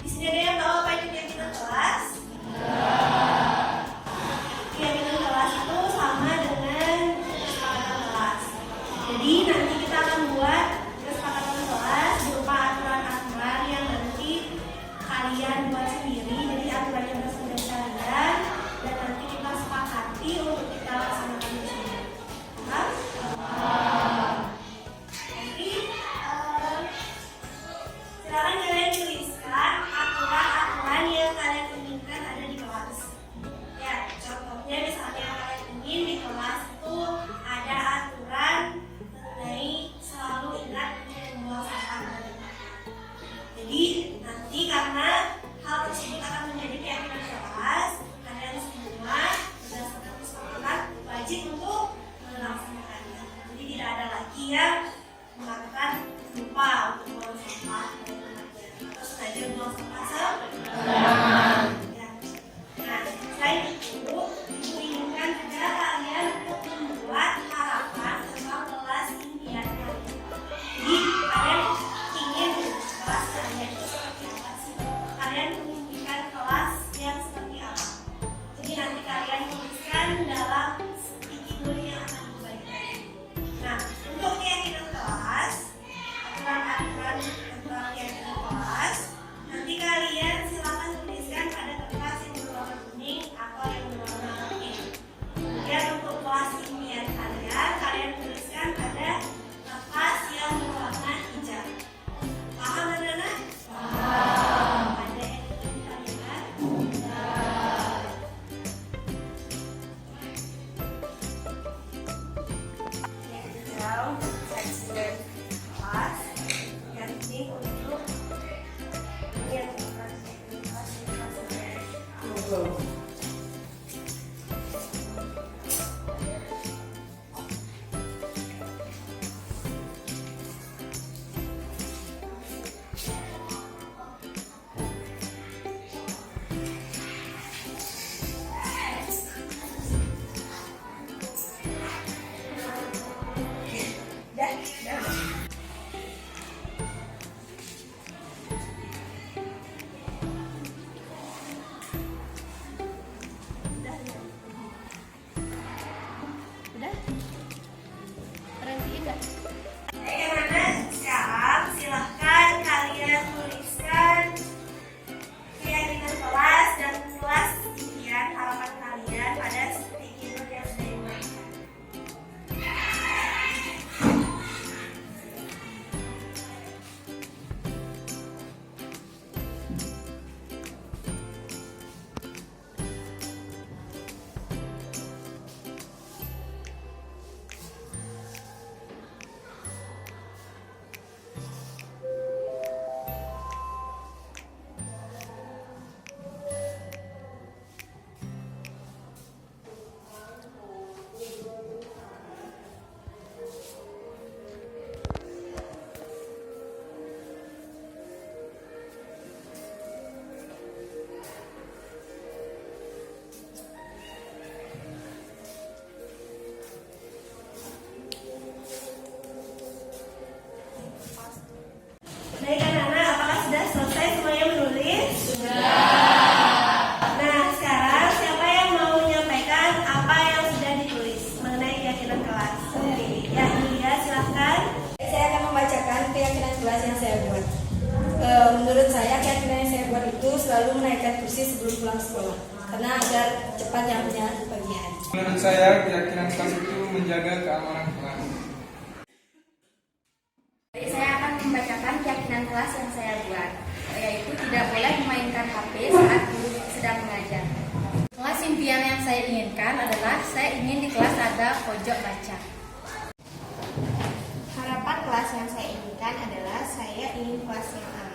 Di sini ada yang tahu apa itu keyakinan kelas? Keyakinan kelas itu sama dengan kesepakatan kelas. Jadi nanti kita akan buat kesepakatan kelas berupa aturan-aturan yang nanti kalian buat sendiri. Jadi aturan yang berasal dari kalian dan nanti kita sepakati untuk kita laksanakan di sini. Paham? Jadi silakan kalian tuliskan aturan-aturan yang kalian inginkan ada di kelas. Ya, contohnya misalnya kalian ingin di kelas itu ada aturan mengenai selalu ingat untuk membuang sampah pada tempatnya. Jadi nanti karena hal tersebut akan menjadi keyakinan kelas, kalian semua berdasarkan kesepakatan wajib untuk melaksanakannya. Jadi tidak ada lagi yang mengatakan lupa untuk membuang sampah pada tempatnya atau sengaja membuang sampah sembarangan. Nah, selain itu, ibu inginkan juga kalian untuk membuat harapan tentang kelas impian kalian. Jadi kalian ingin kelas kalian itu seperti apa sih? Kalian menginginkan kelas yang seperti apa? Jadi nanti kalian tuliskan dalam sticky note yang akan dibagikan. Nah, untuk keyakinan kelas, aturan-aturan tentang keyakinan kelas, nanti kalian silakan tuliskan pada kertas yang berwarna kuning atau yang berwarna putih. Kemudian untuk kelas impian kalian, kalian tuliskan pada kertas yang berwarna hijau. Paham anak-anak? Paham. Ada yang ingin kalian? Yang hijau, section kelas. Yang pink untuk yang kelas. Sekarang silahkan kalian tuliskan keyakinan kelas dan kelas impian harapan kalian pada sticky note yang sudah dibagikan. Baik anak-anak, apakah sudah selesai semuanya menulis? Nah, sekarang siapa yang mau menyampaikan apa yang sudah ditulis mengenai keyakinan kelas? Oke, ya Yulia silahkan. Saya akan membacakan keyakinan kelas yang saya buat. Menurut saya keyakinan yang saya buat itu selalu menaikkan kursi sebelum pulang sekolah, karena agar cepat nyampe pagi hari. Menurut saya keyakinan kelas itu menjaga keamanan kelas. Saya akan membacakan keyakinan kelas yang saya buat, yaitu tidak boleh memainkan HP saat guru sedang mengajar. Kelas impian yang saya inginkan adalah saya ingin di kelas ada pojok baca. Harapan kelas yang saya inginkan adalah saya ingin kelas yang aman.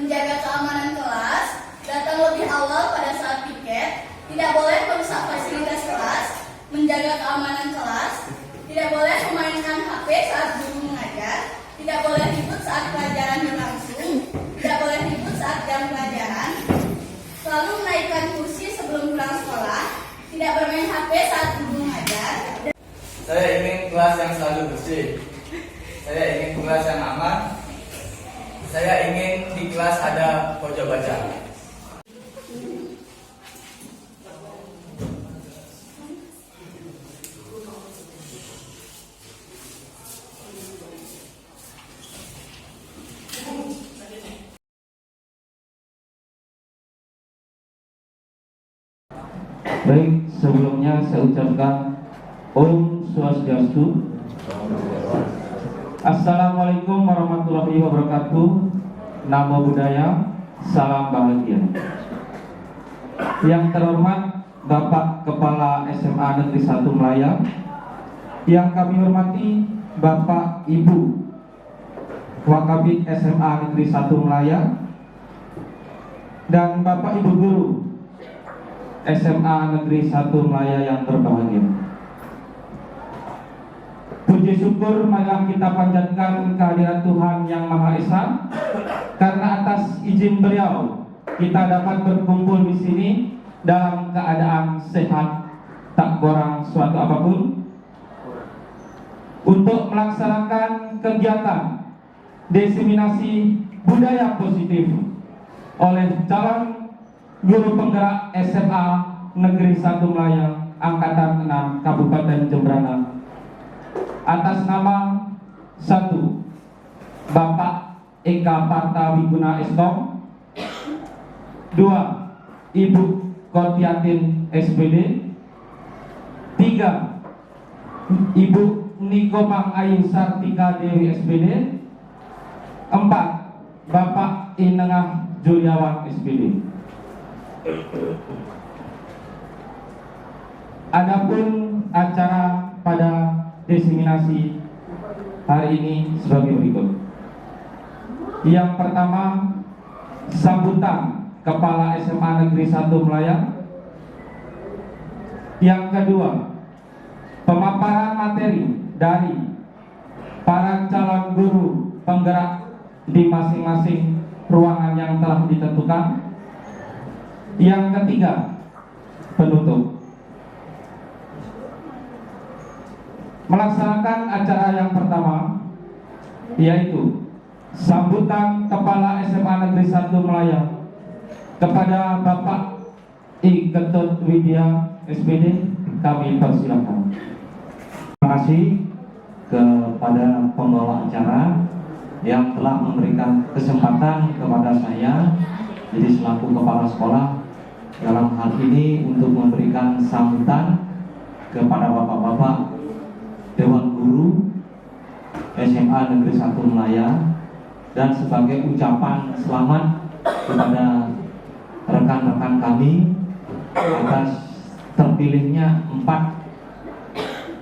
menjaga keamanan kelas, datang lebih awal pada saat piket, tidak boleh merusak fasilitas kelas, menjaga keamanan kelas, tidak boleh memainkan HP saat guru mengajar, tidak boleh ribut saat pelajaran berlangsung, tidak boleh ribut saat jam pelajaran, selalu menaikkan kursi sebelum pulang sekolah, tidak bermain HP saat guru mengajar. Saya ingin kelas yang selalu bersih. Saya ingin kelas yang aman. Saya ingin di kelas ada pojok baca. Baik, sebelumnya saya ucapkan Om Swastiastu. Assalamualaikum warahmatullahi wabarakatuh. Namo Buddhaya, salam bahagia. Yang terhormat Bapak Kepala SMA Negeri 1 Melayang, yang kami hormati Bapak Ibu Wakabit SMA Negeri 1 Melayang, dan Bapak Ibu Guru SMA Negeri 1 Melaya yang berbahagia. Puji syukur marilah kita panjatkan kehadiran Tuhan Yang Maha Esa, karena atas izin beliau kita dapat berkumpul di sini dalam keadaan sehat, tak kurang suatu apapun, untuk melaksanakan kegiatan diseminasi budaya positif oleh calon guru penggerak SMA Negeri 1 Melayang Angkatan 6 Kabupaten Jembrana, atas nama 1. Bapak Eka Parta Wiguna Estong, 2. Ibu Kotiatin SPD, 3. Ibu Nikomang Ayu Sartika Dewi SPD, 4. Bapak Inengah Juliawan SPD. Adapun acara pada diseminasi hari ini sebagai berikut. Yang pertama, sambutan Kepala SMA Negeri 1 Melayang. Yang kedua, pemaparan materi dari para calon guru penggerak di masing-masing ruangan yang telah ditentukan. Yang ketiga, penutup. Melaksanakan acara yang pertama, yaitu sambutan Kepala SMA Negeri 1 Melayang kepada Bapak I. Ketut Widya SPD, kami persilakan. Terima kasih kepada pembawa acara yang telah memberikan kesempatan kepada saya jadi selaku kepala sekolah dalam hal ini untuk memberikan sambutan kepada bapak-bapak Dewan Guru SMA Negeri 1 Melayang, dan sebagai ucapan selamat kepada rekan-rekan kami atas terpilihnya 4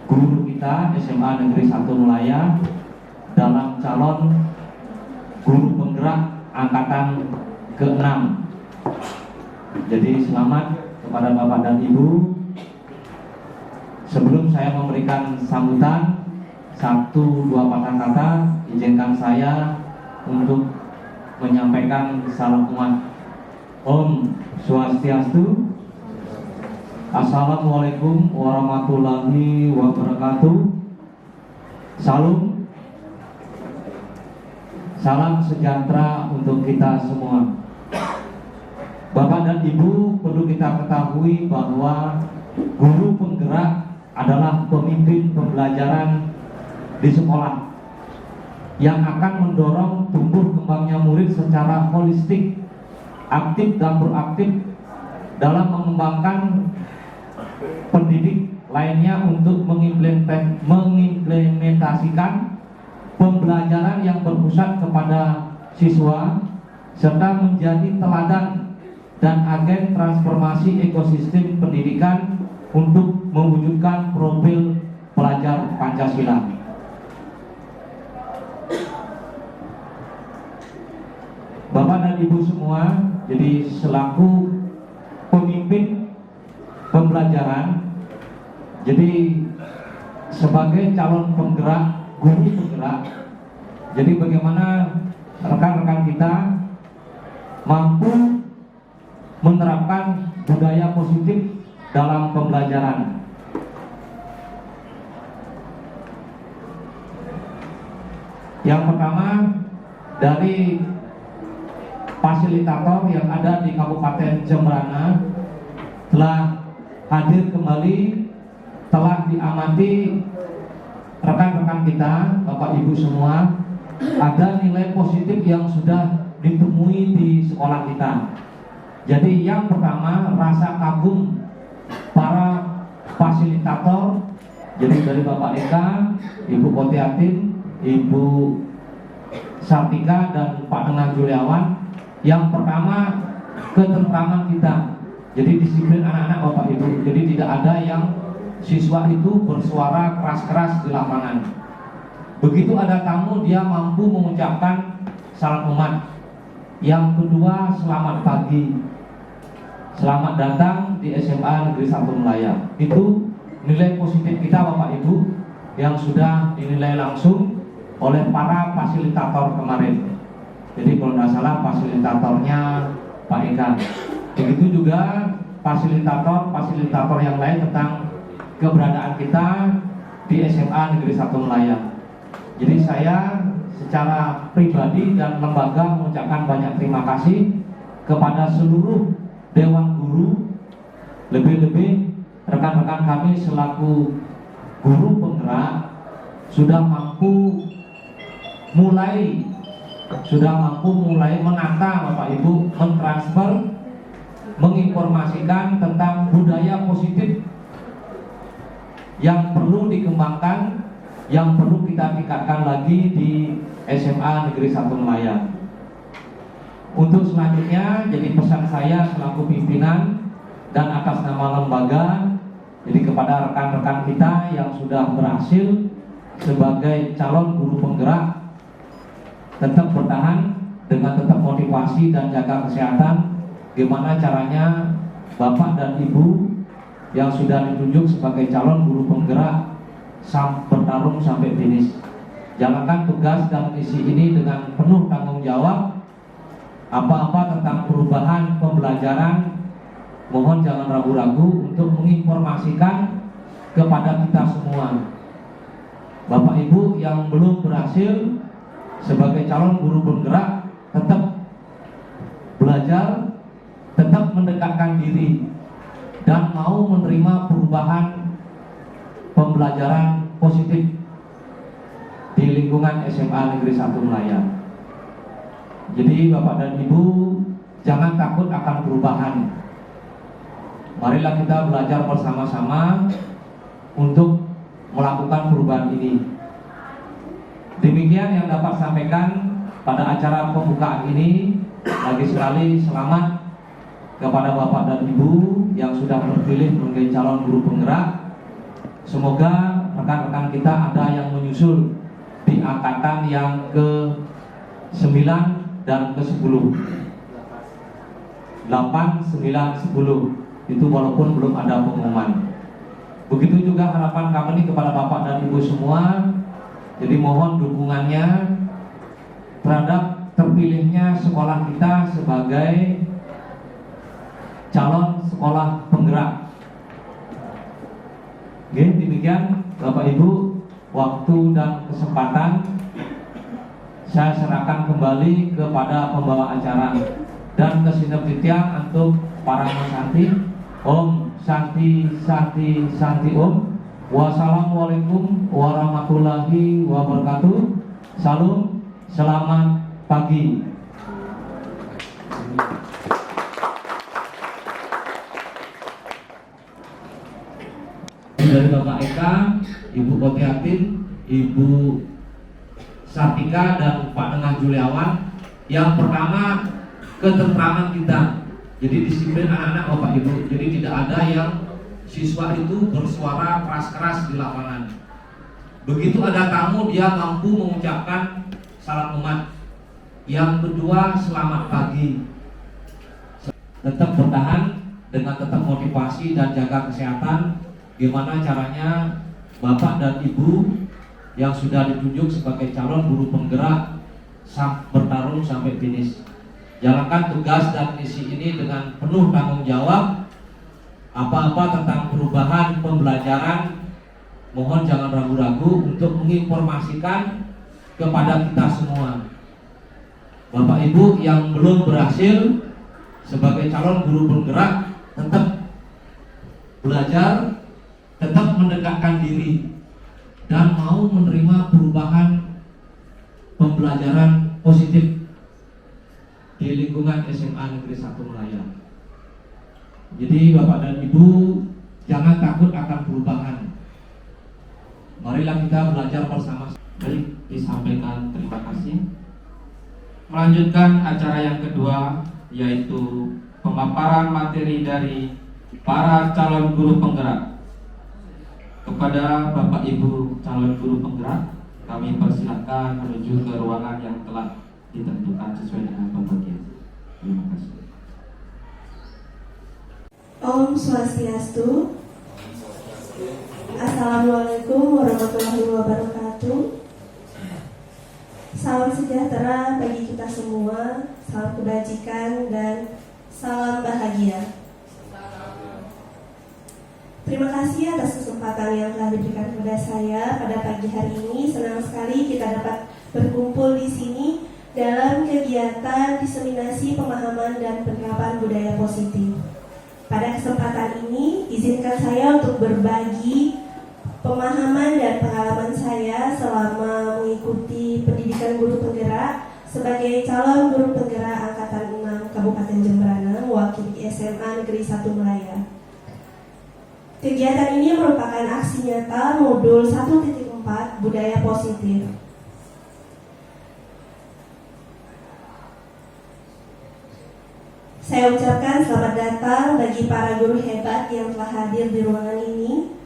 guru kita SMA Negeri 1 Melayang dalam calon guru penggerak angkatan ke-6. Jadi selamat kepada Bapak dan Ibu. Sebelum saya memberikan sambutan, 1-2 patah kata, izinkan saya untuk menyampaikan salam umat. Om Swastiastu. Assalamualaikum warahmatullahi wabarakatuh. Salam sejahtera untuk kita semua. Bapak dan Ibu, perlu kita ketahui bahwa guru penggerak adalah pemimpin pembelajaran di sekolah yang akan mendorong tumbuh kembangnya murid secara holistik, aktif dan proaktif dalam mengembangkan pendidik lainnya untuk mengimplementasikan pembelajaran yang berpusat kepada siswa serta menjadi teladan dan agen transformasi ekosistem pendidikan untuk mewujudkan profil pelajar Pancasila. Bapak dan Ibu semua, jadi selaku pemimpin pembelajaran, jadi sebagai calon penggerak, guru penggerak, jadi bagaimana rekan-rekan kita mampu menerapkan budaya positif dalam pembelajaran. Yang pertama, dari fasilitator yang ada di Kabupaten Jembrana telah hadir kembali, telah diamati rekan-rekan kita, Bapak Ibu semua, ada nilai positif yang sudah ditemui di sekolah kita. Jadi yang pertama, rasa kagum para fasilitator, jadi dari Bapak Eka, Ibu Kotiatin, Ibu Sartika dan Pak Nenang Juliawan. Yang pertama, ketentraman kita. Jadi disiplin anak-anak Bapak Ibu. Jadi tidak ada yang siswa itu bersuara keras-keras di lapangan. Begitu ada tamu, dia mampu mengucapkan salam hormat. Yang kedua, selamat pagi, selamat datang di SMA Negeri 1 Melaya. Itu nilai positif kita Bapak Ibu yang sudah dinilai langsung oleh para fasilitator kemarin. Jadi kalau tidak salah fasilitatornya Pak Eka. Begitu juga fasilitator yang lain tentang keberadaan kita di SMA Negeri 1 Melaya. Jadi saya secara pribadi dan lembaga mengucapkan banyak terima kasih kepada seluruh Dewan Guru, lebih-lebih rekan-rekan kami selaku guru penggerak sudah mampu mulai menata Bapak Ibu, mentransfer, menginformasikan tentang budaya positif yang perlu dikembangkan, yang perlu kita tingkatkan lagi di SMA Negeri 1 Melaya. Untuk selanjutnya, jadi pesan saya selaku pimpinan dan atas nama lembaga, jadi kepada rekan-rekan kita yang sudah berhasil sebagai calon guru penggerak, tetap bertahan dengan tetap motivasi dan jaga kesehatan. Gimana caranya Bapak dan Ibu yang sudah ditunjuk sebagai calon guru penggerak bertarung sampai finish. Jalankan tugas dan misi ini dengan penuh tanggung jawab. Apa-apa tentang perubahan pembelajaran, mohon jangan ragu-ragu untuk menginformasikan kepada kita semua. Bapak Ibu yang belum berhasil sebagai calon guru penggerak, tetap belajar, tetap mendekatkan diri, dan mau menerima perubahan pembelajaran positif di lingkungan SMA Negeri 1 Melaya. Jadi Bapak dan Ibu jangan takut akan perubahan. Marilah kita belajar bersama-sama untuk melakukan perubahan ini. Demikian yang dapat sampaikan pada acara pembukaan ini. Lagi sekali selamat kepada Bapak dan Ibu yang sudah terpilih menjadi calon guru penggerak. Semoga rekan-rekan kita ada yang menyusul di angkatan yang ke-9 dan ke-10. 8, 9, 10 itu walaupun belum ada pengumuman. Begitu juga harapan kami kepada Bapak dan Ibu semua. Jadi mohon dukungannya terhadap terpilihnya sekolah kita sebagai calon sekolah penggerak. Oke, demikian Bapak Ibu, waktu dan kesempatan saya serahkan kembali kepada pembawa acara dan kesinergitian untuk para Santi. Om Santi Santi Santi Om. Wassalamualaikum warahmatullahi wabarakatuh. Salam, selamat pagi. Dari Bapak Eka, Ibu Kotiatin, Ibu Sartika dan Pak Nenang Juliawan. Yang pertama, ketentraman kita. Jadi disiplin anak-anak Bapak Ibu. Jadi tidak ada yang siswa itu bersuara keras-keras di lapangan. Begitu ada tamu, dia mampu mengucapkan salam hormat. Yang kedua, selamat pagi. Tetap bertahan dengan tetap motivasi dan jaga kesehatan. Gimana caranya Bapak dan Ibu yang sudah ditunjuk sebagai calon guru penggerak bertarung sampai finish. Jalankan tugas dan misi ini dengan penuh tanggung jawab. Apa-apa tentang perubahan pembelajaran, mohon jangan ragu-ragu untuk menginformasikan kepada kita semua. Bapak Ibu yang belum berhasil sebagai calon guru penggerak, tetap belajar, tetap mendekatkan diri, dan mau menerima perubahan pembelajaran positif di lingkungan SMA Negeri 1 Melayan. Jadi Bapak dan Ibu jangan takut akan perubahan. Marilah kita belajar bersama. Baik, disampaikan terima kasih. Melanjutkan acara yang kedua, yaitu pemaparan materi dari para calon guru penggerak. Kepada Bapak Ibu calon guru penggerak, kami persilakan menuju ke ruangan yang telah ditentukan sesuai dengan pembagian. Terima kasih. Om Swastiastu. Assalamualaikum warahmatullahi wabarakatuh. Salam sejahtera bagi kita semua, salam kebajikan dan salam bahagia. Terima kasih atas kesempatan yang telah diberikan kepada saya pada pagi hari ini. Senang sekali kita dapat berkumpul di sini dalam kegiatan diseminasi pemahaman dan penerapan budaya positif. Pada kesempatan ini, izinkan saya untuk berbagi pemahaman dan pengalaman saya selama mengikuti pendidikan guru penggerak sebagai calon guru penggerak Angkatan 6 Kabupaten Jemberana mewakili SMA Negeri 1 Melaya. Kegiatan ini merupakan aksi nyata modul 1.4 budaya positif. Saya ucapkan selamat datang bagi para guru hebat yang telah hadir di ruangan ini.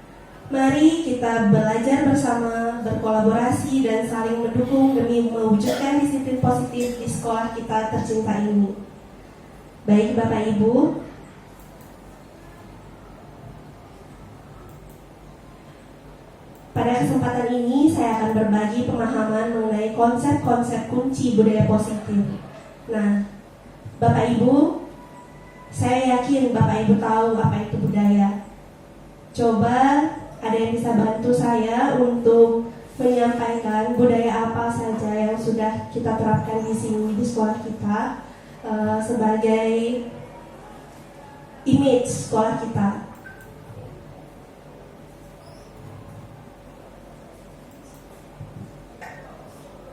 Mari kita belajar bersama, berkolaborasi, dan saling mendukung demi mewujudkan disiplin positif di sekolah kita tercinta ini. Baik Bapak Ibu, pada kesempatan ini saya akan berbagi pemahaman mengenai konsep-konsep kunci budaya positif. Nah, Bapak Ibu, saya yakin Bapak Ibu tahu apa itu budaya. Coba ada yang bisa bantu saya untuk menyampaikan budaya apa saja yang sudah kita terapkan di sini di sekolah kita sebagai image sekolah kita.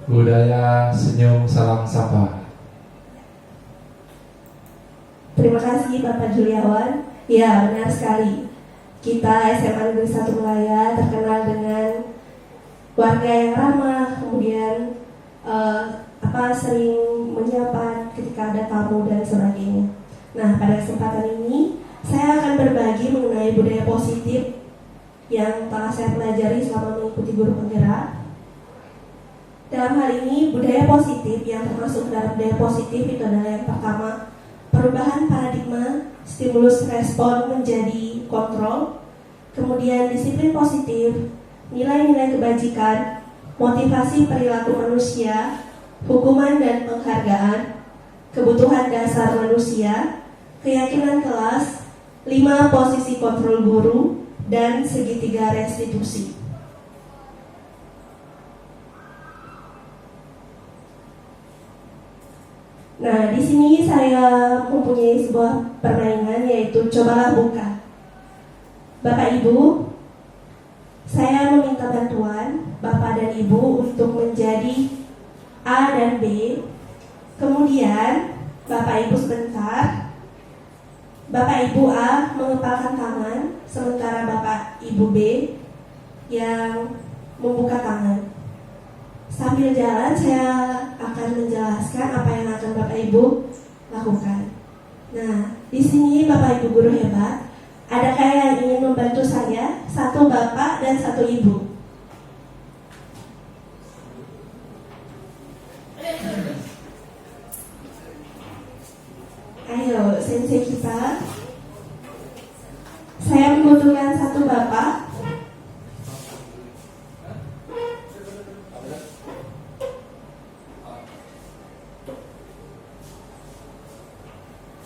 Budaya senyum salam sapa. Terima kasih Bapak Juliawan. Ya, benar sekali. Kita SMA Negeri 1 Melaya terkenal dengan warga yang ramah, kemudian sering menyapa ketika ada tamu dan sebagainya. Nah, pada kesempatan ini saya akan berbagi mengenai budaya positif yang telah saya pelajari selama mengikuti guru penggerak. Dalam hal ini, budaya positif yang termasuk dalam budaya positif itu adalah yang pertama, perubahan paradigma, stimulus respon menjadi kontrol, kemudian disiplin positif, nilai-nilai kebajikan, motivasi perilaku manusia, hukuman dan penghargaan, kebutuhan dasar manusia, keyakinan kelas, 5 posisi kontrol guru, dan segitiga restitusi. Nah, di sini saya mempunyai sebuah permainan, yaitu cobalah buka. Bapak Ibu, saya meminta bantuan Bapak dan Ibu untuk menjadi A dan B. Kemudian Bapak Ibu sebentar, Bapak Ibu A mengepalkan tangan, sementara Bapak Ibu B yang membuka tangan. Sambil jalan saya akan menjelaskan apa yang akan Bapak Ibu lakukan. Nah, di sini Bapak Ibu guru hebat, adakah yang ingin membantu saya? 1 Bapak dan 1 Ibu. sensei kita. Saya membutuhkan satu bapak.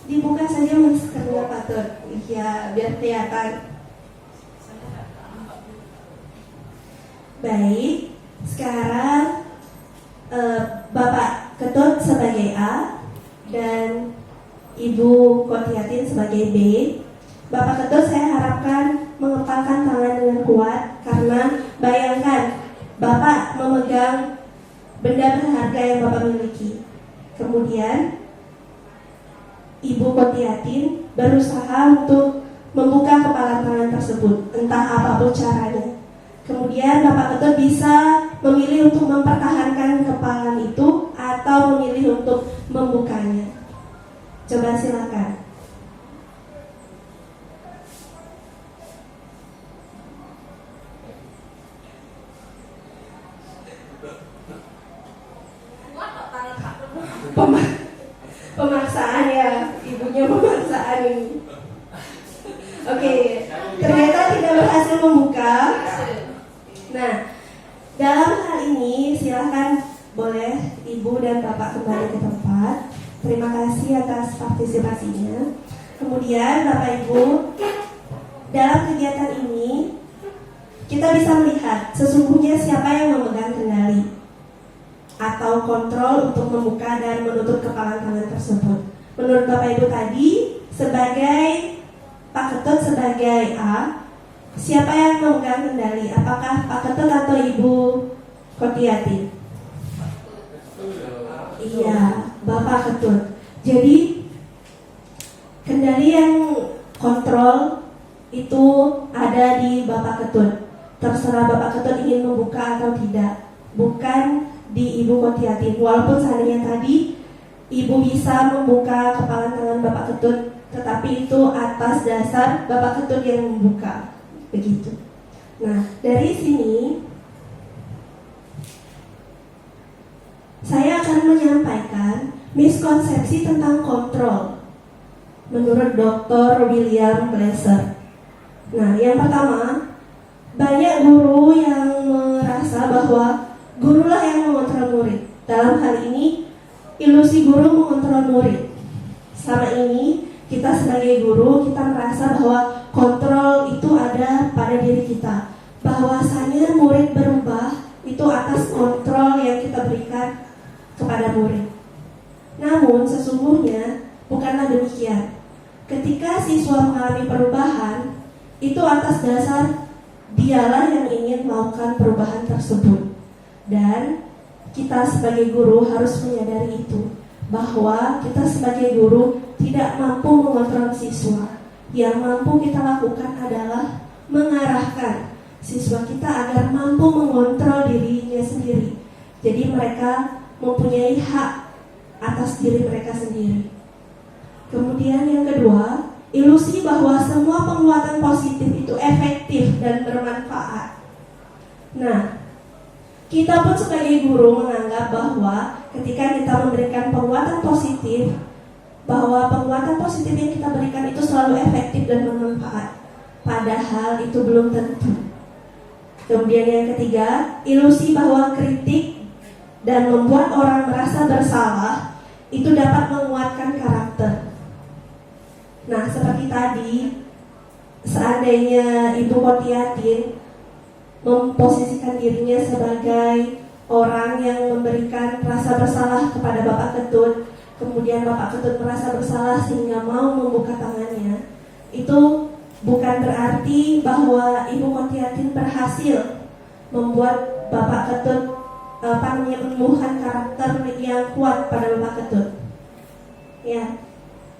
Dibuka saja maskernya Pak Tut, ya biar kelihatan. Baik, sekarang Bapak Ketut sebagai A dan Ibu Kotiatin sebagai B. Bapak Ketut saya harapkan mengepalkan tangan dengan kuat, karena bayangkan Bapak memegang benda berharga yang Bapak miliki. Kemudian Ibu Kotiatin berusaha untuk membuka kepalan tangan tersebut, entah apapun caranya. Kemudian Bapak Ketut bisa memilih untuk mempertahankan kepalan itu atau memilih untuk membukanya. Coba silakan. Pemaksaan ya, ibunya pemaksaan ini. Oke, ternyata tidak berhasil membuka. Nah, dalam hal ini silahkan boleh Ibu dan Bapak kembali ke tempat. Terima kasih atas partisipasinya. Kemudian Bapak Ibu, dalam kegiatan ini kita bisa melihat sesungguhnya siapa yang memegang kendali atau kontrol untuk membuka dan menutup kepalan tangan tersebut. Menurut Bapak Ibu tadi, sebagai Pak Ketut sebagai A, siapa yang memegang kendali? Apakah Pak Ketut atau Ibu Kotiatin? Iya, Bapak Ketut. Jadi kendali yang kontrol itu ada di Bapak Ketut. Terserah Bapak Ketut ingin membuka atau tidak, bukan di Ibu Kotiatin. Walaupun seandainya tadi Ibu bisa membuka kepalan tangan Bapak Ketut, tetapi itu atas dasar Bapak Ketut yang membuka, begitu. Nah, dari sini saya akan menyampaikan miskonsepsi tentang kontrol menurut Dr. William Glasser. Nah, yang pertama, banyak guru yang merasa bahwa gurulah yang mengontrol murid. Dalam hal ini, ilusi guru mengontrol murid. Selama ini, kita sebagai guru, kita merasa bahwa kontrol itu ada pada diri kita. Bahwasanya murid berubah itu atas kontrol yang kita berikan kepada murid. Namun, sesungguhnya bukanlah demikian. Ketika siswa mengalami perubahan, itu atas dasar dialah yang ingin melakukan perubahan tersebut. Dan kita sebagai guru harus menyadari itu, bahwa kita sebagai guru tidak mampu mengontrol siswa. Yang mampu kita lakukan adalah mengarahkan siswa kita agar mampu mengontrol dirinya sendiri. Jadi mereka mempunyai hak atas diri mereka sendiri. Kemudian yang kedua, ilusi bahwa semua penguatan positif itu efektif dan bermanfaat. Nah, kita pun sebagai guru menganggap bahwa ketika kita memberikan penguatan positif, bahwa penguatan positif yang kita berikan itu selalu efektif dan bermanfaat. Padahal itu belum tentu. Kemudian yang ketiga, ilusi bahwa kritik dan membuat orang merasa bersalah itu dapat menguatkan karakter. Nah, seperti tadi, seandainya Ibu Kotiatin memposisikan dirinya sebagai orang yang memberikan rasa bersalah kepada Bapak Ketut, kemudian Bapak Ketut merasa bersalah sehingga mau membuka tangannya, itu bukan berarti bahwa Ibu Kotiatin berhasil membuat Bapak Ketut menumbuhkan karakter yang kuat pada Bapak Ketut. Ya.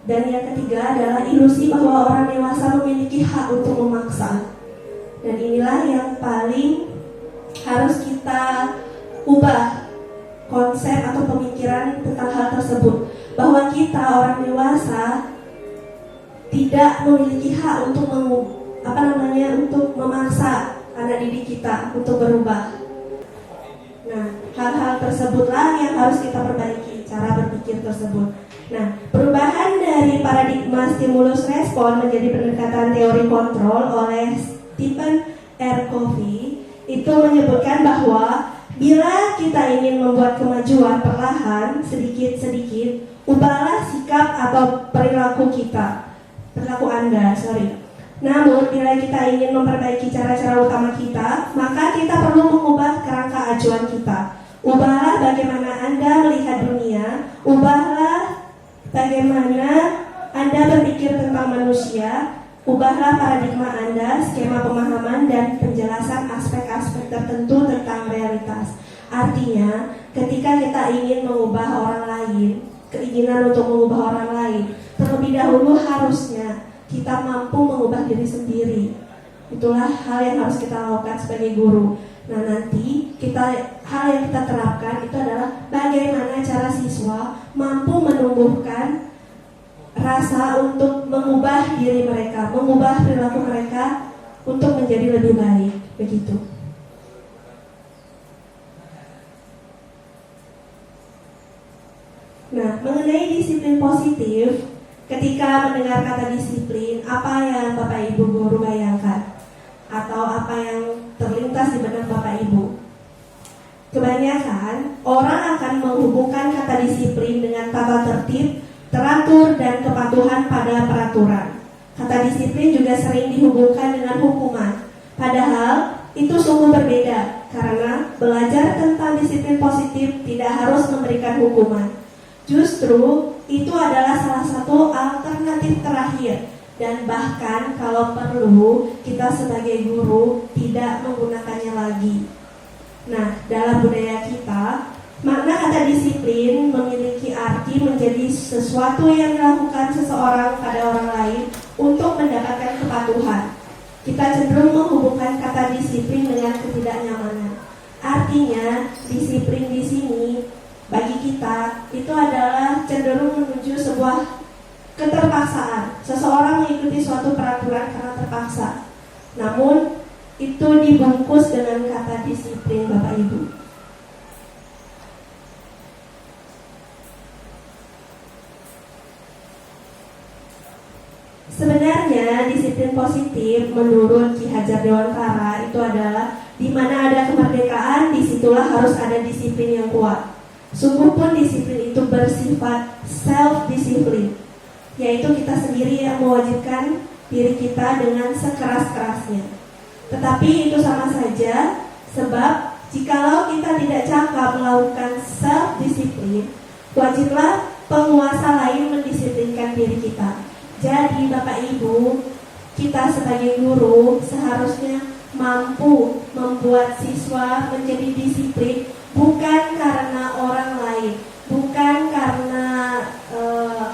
Dan yang ketiga adalah ilusi bahwa orang dewasa memiliki hak untuk memaksa. Dan inilah yang paling harus kita ubah konsep atau pemikiran tentang hal tersebut, bahwa kita orang dewasa tidak memiliki hak untuk untuk memaksa anak didik kita untuk berubah. Nah, hal-hal tersebutlah yang harus kita perbaiki cara berpikir. pikir tersebut. Nah, perubahan dari paradigma stimulus respon menjadi pendekatan teori kontrol oleh Stephen R. Covey itu menyebutkan bahwa bila kita ingin membuat kemajuan perlahan, sedikit-sedikit, ubahlah sikap atau perilaku Anda. Namun, bila kita ingin memperbaiki cara-cara utama kita, maka kita perlu mengubah kerangka acuan kita. Ubahlah bagaimana Anda melihat dunia, ubahlah bagaimana Anda berpikir tentang manusia, ubahlah paradigma Anda, skema pemahaman, dan penjelasan aspek-aspek tertentu tentang realitas. Artinya, ketika kita ingin mengubah orang lain, keinginan untuk mengubah orang lain, terlebih dahulu harusnya kita mampu mengubah diri sendiri. Itulah hal yang harus kita lakukan sebagai guru. Nah, nanti hal yang kita terapkan itu adalah bagaimana cara siswa mampu menumbuhkan rasa untuk mengubah diri mereka, mengubah perilaku mereka untuk menjadi lebih baik, begitu. Nah, mengenai disiplin positif, ketika mendengar kata disiplin, apa yang Bapak Ibu guru bayangkan? Atau apa yang terlintas di benak Bapak Ibu? Kebanyakan orang akan menghubungkan kata disiplin dengan tata tertib, teratur, dan kepatuhan pada peraturan. Kata disiplin juga sering dihubungkan dengan hukuman. Padahal itu sungguh berbeda, karena belajar tentang disiplin positif tidak harus memberikan hukuman. Justru itu adalah salah satu alternatif terakhir, dan bahkan kalau perlu kita sebagai guru tidak menggunakannya lagi. Nah, dalam budaya kita, makna kata disiplin memiliki arti menjadi sesuatu yang dilakukan seseorang pada orang lain untuk mendapatkan kepatuhan. Kita cenderung menghubungkan kata disiplin dengan ketidaknyamanan. Artinya, disiplin di sini bagi kita itu adalah cenderung menuju sebuah keterpaksaan. Seseorang mengikuti suatu peraturan karena terpaksa. Namun itu dibungkus dengan kata disiplin, Bapak Ibu. Sebenarnya disiplin positif menurut Ki Hajar Dewantara itu adalah di mana ada kemerdekaan, disitulah harus ada disiplin yang kuat. Sungguh pun disiplin itu bersifat self-disiplin, yaitu kita sendiri yang mewajibkan diri kita dengan sekeras-kerasnya. Tetapi itu sama saja, sebab jikalau kita tidak cakap melakukan self-disiplin, wajiblah penguasa lain mendisiplinkan diri kita. Jadi Bapak Ibu, kita sebagai guru seharusnya mampu membuat siswa menjadi disiplin, bukan karena orang lain, bukan karena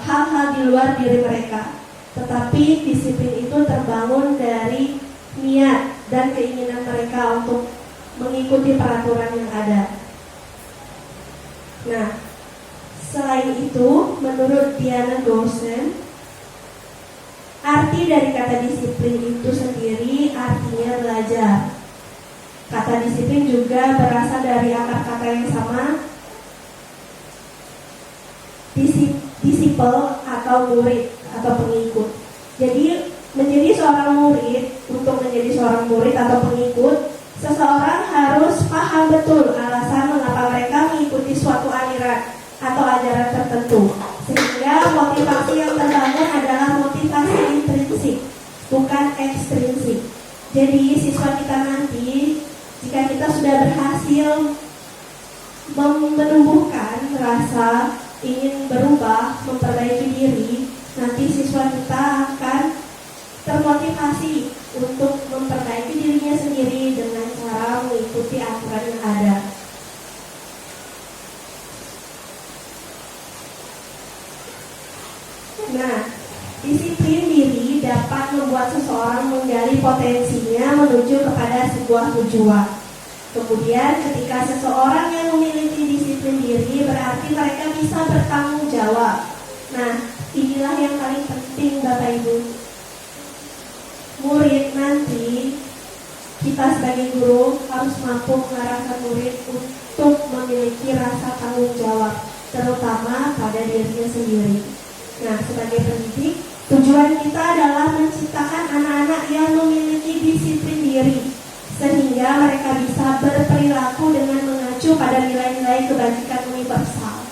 hal-hal di luar diri mereka, tetapi disiplin itu terbangun dari niat dan keinginan mereka untuk mengikuti peraturan yang ada. Nah, selain itu, menurut Diana Gosen, arti dari kata disiplin itu sendiri artinya belajar. Kata disiplin juga berasal dari akar kata yang sama, disciple atau murid atau pengikut. Jadi menjadi seorang murid, untuk menjadi seorang murid atau pengikut, seseorang harus paham betul alasan mengapa mereka mengikuti suatu aliran atau ajaran tertentu, sehingga motivasi yang terbangun adalah motivasi intrinsik, bukan ekstrinsik. Jadi siswa kita nanti, jika kita sudah berhasil menumbuhkan rasa ingin berubah, memperbaiki diri, nanti siswa kita akan termotivasi untuk memperbaiki dirinya sendiri dengan cara mengikuti aturan yang ada. Nah, disiplin diri dapat membuat seseorang menggali potensinya menuju kepada sebuah tujuan. Kemudian ketika seseorang yang memiliki disiplin diri, berarti mereka bisa bertanggung jawab. Nah, inilah yang paling penting Bapak Ibu. Murid nanti, kita sebagai guru harus mampu mengarahkan murid untuk memiliki rasa tanggung jawab. terutama pada dirinya sendiri. Nah, sebagai pendidik, tujuan kita adalah menciptakan anak-anak yang memiliki disiplin diri, sehingga mereka bisa berperilaku dengan mengacu pada nilai-nilai kebajikan universal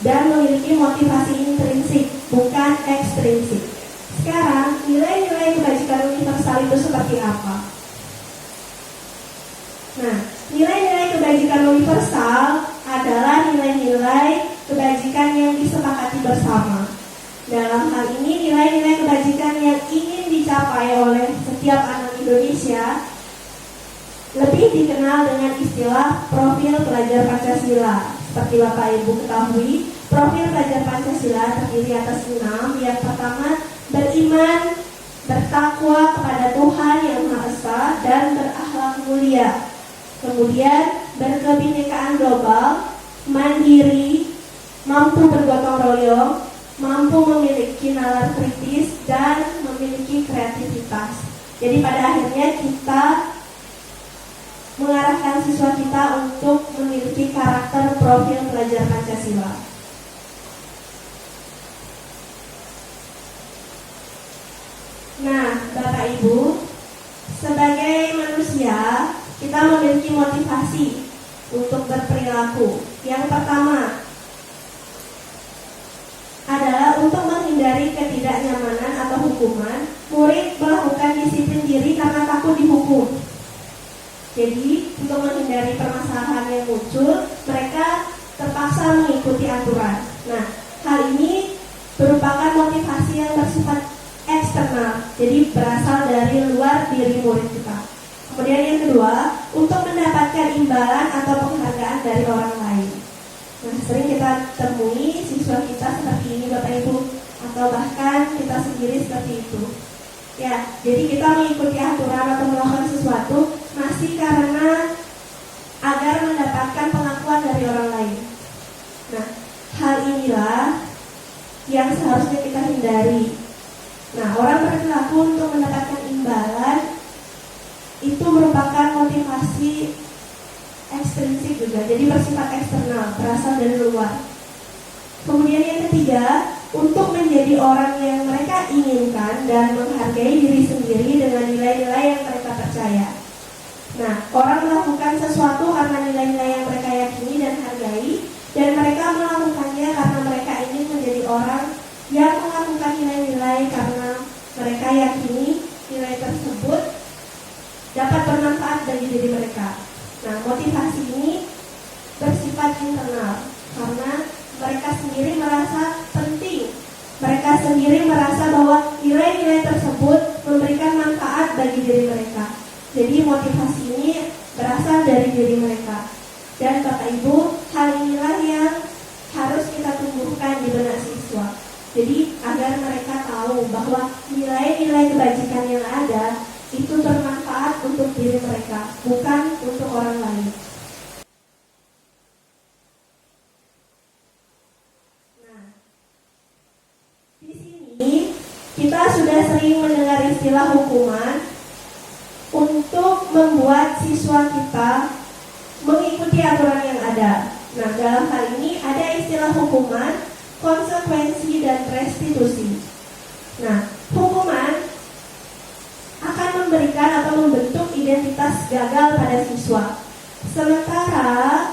dan memiliki motivasi intrinsik, bukan ekstrinsik. Sekarang, nilai-nilai kebajikan universal itu seperti apa? Nah, nilai-nilai kebajikan universal adalah nilai-nilai kebajikan yang disepakati bersama. Dalam hal ini, nilai-nilai kebajikan yang ingin dicapai oleh setiap anak Indonesia lebih dikenal dengan istilah profil pelajar Pancasila. Seperti Bapak Ibu ketahui, profil pelajar Pancasila terdiri atas 6. Yang pertama, beriman, bertakwa kepada Tuhan Yang Maha Esa, dan berakhlak mulia. Kemudian, berkebinekaan global, mandiri, mampu bergotong royong, mampu memiliki nalar kritis, dan memiliki kreativitas. Jadi pada akhirnya kita mengarahkan siswa kita untuk memiliki karakter profil pelajar Pancasila. Nah, Bapak Ibu, sebagai manusia, kita memiliki motivasi untuk berperilaku. Yang pertama adalah untuk menghindari ketidaknyamanan atau hukuman, murid melakukan disiplin diri karena takut dihukum. Jadi, untuk menghindari permasalahan yang muncul, mereka terpaksa mengikuti aturan. Nah, hal ini merupakan motivasi yang bersifat eksternal, jadi berasal dari luar diri murid kita. Kemudian yang kedua, untuk mendapatkan imbalan atau penghargaan dari orang lain. Nah, sering kita temui siswa kita seperti ini, Bapak Ibu, atau bahkan kita sendiri seperti itu. Ya, jadi kita mengikuti aturan atau melakukan sesuatu masih karena agar mendapatkan pengakuan dari orang lain. Nah, hal inilah yang seharusnya kita hindari. Nah, orang berperilaku untuk mendapatkan imbalan itu merupakan motivasi ekstrinsik juga, jadi bersifat eksternal, berasal dari luar. Kemudian yang ketiga, untuk menjadi orang yang mereka inginkan dan menghargai diri sendiri dengan nilai-nilai yang mereka percaya. Nah, orang melakukan sesuatu karena nilai-nilai yang mereka yakini dan hargai, dan mereka melakukannya karena mereka ingin menjadi orang yang melakukan nilai-nilai karena mereka yakini nilai tersebut dapat bermanfaat bagi diri mereka. Nah, motivasi ini bersifat internal karena mereka sendiri merasa penting. Mereka sendiri merasa bahwa nilai-nilai tersebut memberikan manfaat bagi diri mereka. Jadi motivasi ini berasal dari diri mereka. Dan Bapak Ibu, hal inilah yang harus kita tumbuhkan di benak siswa. Jadi agar mereka tahu bahwa nilai-nilai kebajikan yang ada itu bermanfaat untuk diri mereka, bukan untuk orang lain. Nah, di sini kita sudah sering mendengar istilah hukuman untuk membuat siswa kita mengikuti aturan yang ada. Nah, dalam hal ini ada istilah hukuman, konsekuensi, dan restitusi. Nah, hukuman akan memberikan atau membentuk identitas gagal pada siswa. Sementara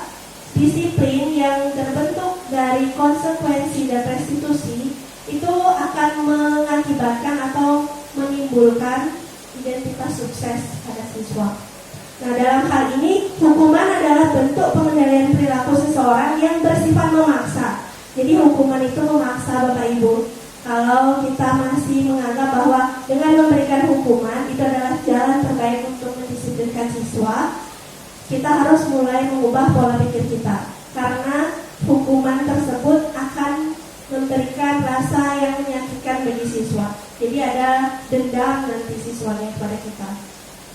disiplin yang terbentuk dari konsekuensi dan restitusi itu akan mengakibatkan atau menimbulkan identitas sukses pada siswa. Nah, dalam hal ini hukuman adalah bentuk pengendalian perilaku seseorang yang bersifat memaksa. Jadi hukuman itu memaksa, Bapak Ibu. Kalau kita masih menganggap bahwa dengan memberikan hukuman itu adalah jalan terbaik untuk mendisiplinkan siswa, kita harus mulai mengubah pola pikir kita. Karena hukuman tersebut akan memberikan rasa yang menyakitkan bagi siswa. Jadi ada dendam nanti siswanya kepada kita.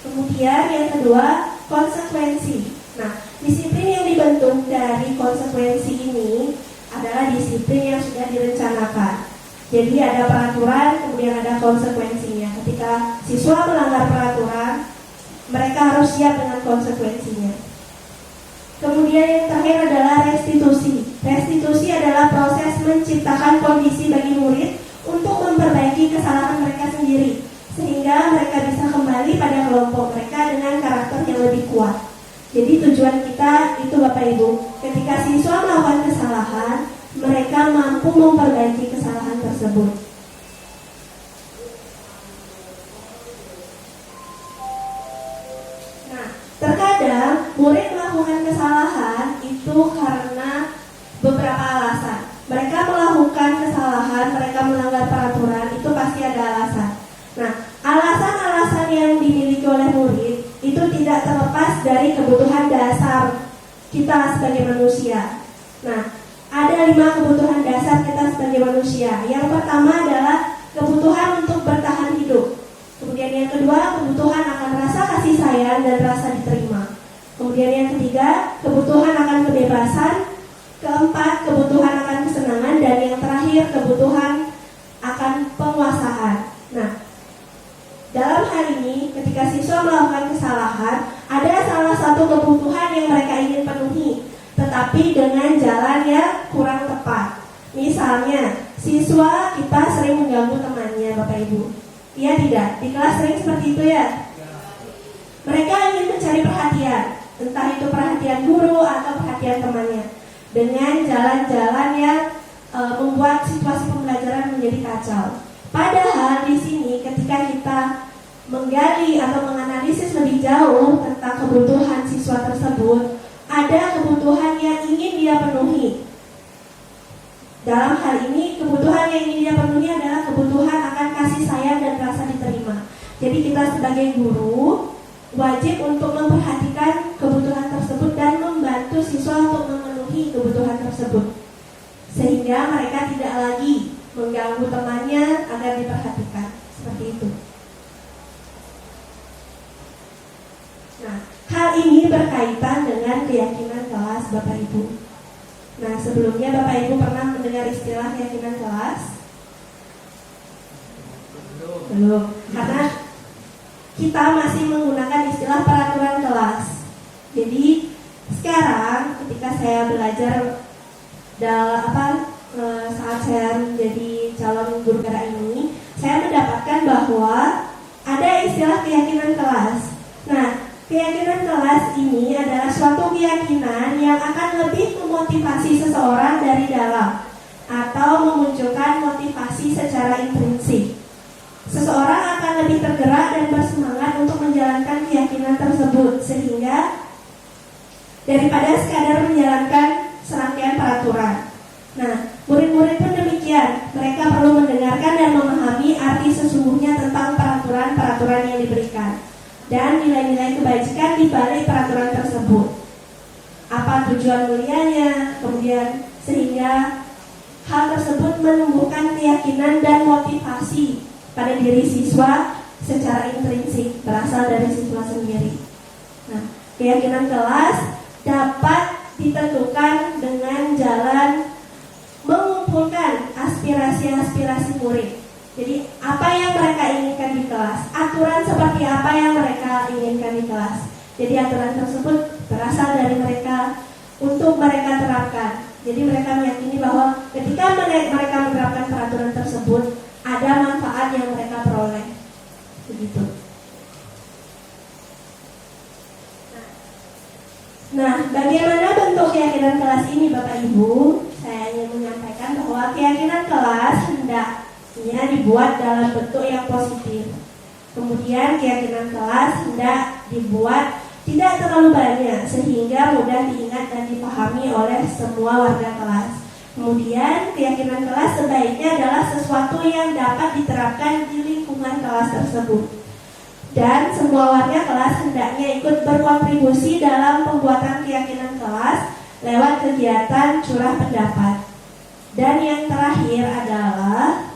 Kemudian yang kedua, konsekuensi. Nah, disiplin yang dibentuk dari konsekuensi ini adalah disiplin yang sudah direncanakan. Jadi ada peraturan, kemudian ada konsekuensinya. Ketika siswa melanggar peraturan, mereka harus siap dengan konsekuensinya. Kemudian yang terakhir adalah restitusi. Restitusi adalah proses menciptakan kondisi bagi murid untuk memperbaiki kesalahan mereka sendiri, sehingga mereka bisa kembali pada kelompok mereka dengan karakter yang lebih kuat. Jadi tujuan kita itu Bapak Ibu, ketika siswa melakukan kesalahan, mereka mampu memperbaiki kesalahan tersebut. Nah, terkadang murid melakukan kesalahan itu karena beberapa alasan. Mereka melakukan kesalahan, mereka melanggar peraturan, itu pasti ada alasan. Nah, alasan-alasan yang dimiliki oleh murid itu tidak terlepas dari kebutuhan dasar kita sebagai manusia. Nah, ada 5 kebutuhan dasar kita sebagai manusia. Yang pertama adalah kebutuhan untuk bertahan hidup. Kemudian yang kedua, kebutuhan akan rasa kasih sayang dan rasa diterima. Kemudian yang ketiga, kebutuhan akan kebebasan. Keempat, kebutuhan akan kesenangan. Dan yang terakhir, kebutuhan akan penguasaan. Nah, dalam hal ini, ketika siswa melakukan kesalahan, ada salah satu kebutuhan yang mereka ingin penuhi, tetapi dengan jalan yang kurang tepat. Misalnya, siswa kita sering mengganggu temannya, Bapak Ibu. Iya tidak? Di kelas sering seperti itu ya? Mereka ingin mencari perhatian, entah itu perhatian guru atau perhatian temannya, dengan jalan-jalan yang membuat situasi pembelajaran menjadi kacau. Padahal di sini ketika kita menggali atau menganalisis lebih jauh tentang kebutuhan siswa tersebut, ada kebutuhan yang ingin dia penuhi. Dalam hal ini, kebutuhan yang ingin dia penuhi adalah kebutuhan akan kasih sayang dan rasa diterima. Jadi kita sebagai guru wajib untuk memperhatikan kebutuhan tersebut dan membantu siswa untuk memenuhi kebutuhan tersebut, sehingga mereka tidak lagi mengganggu temannya agar diperhatikan. Seperti itu. Nah, hal ini berkaitan dengan keyakinan kelas Bapak Ibu. Nah, sebelumnya Bapak Ibu pernah mendengar istilah keyakinan kelas? Belum. Karena kita masih menggunakan istilah peraturan kelas. Jadi sekarang ketika saya belajar saat saya menjadi calon guru gerak ini, saya mendapatkan bahwa ada istilah keyakinan kelas. Nah, keyakinan kelas ini adalah suatu keyakinan yang akan lebih memotivasi seseorang dari dalam atau memunculkan motivasi secara intrinsik. Seseorang akan lebih tergerak dan bersemangat untuk menjalankan keyakinan tersebut, sehingga daripada sekadar menjalankan serangkaian peraturan. Nah, murid-murid pun demikian. Mereka perlu mendengarkan dan memahami arti sesungguhnya tentang peraturan-peraturan yang diberikan dan nilai-nilai kebajikan di balik peraturan tersebut. Apa tujuan mulianya, kemudian sehingga hal tersebut menumbuhkan keyakinan dan motivasi pada diri siswa secara intrinsik, berasal dari siswa sendiri. Nah, keyakinan kelas dapat ditentukan dengan jalan mengumpulkan aspirasi-aspirasi murid. Jadi apa yang mereka inginkan di kelas, aturan seperti apa yang mereka inginkan di kelas. Jadi aturan tersebut berasal dari mereka untuk mereka terapkan. Jadi mereka meyakini bahwa ketika mereka menerapkan peraturan tersebut, ada manfaat yang mereka peroleh. Begitu. Nah, bagaimana bentuk keyakinan kelas ini Bapak Ibu? Saya ingin menyampaikan bahwa keyakinan kelas hendaknya dibuat dalam bentuk yang positif. Kemudian keyakinan kelas hendak dibuat tidak terlalu banyak sehingga mudah diingat dan dipahami oleh semua warga kelas. Kemudian keyakinan kelas sebaiknya adalah sesuatu yang dapat diterapkan di lingkungan kelas tersebut. Dan semua warga kelas hendaknya ikut berkontribusi dalam pembuatan keyakinan kelas lewat kegiatan curah pendapat. Dan yang terakhir adalah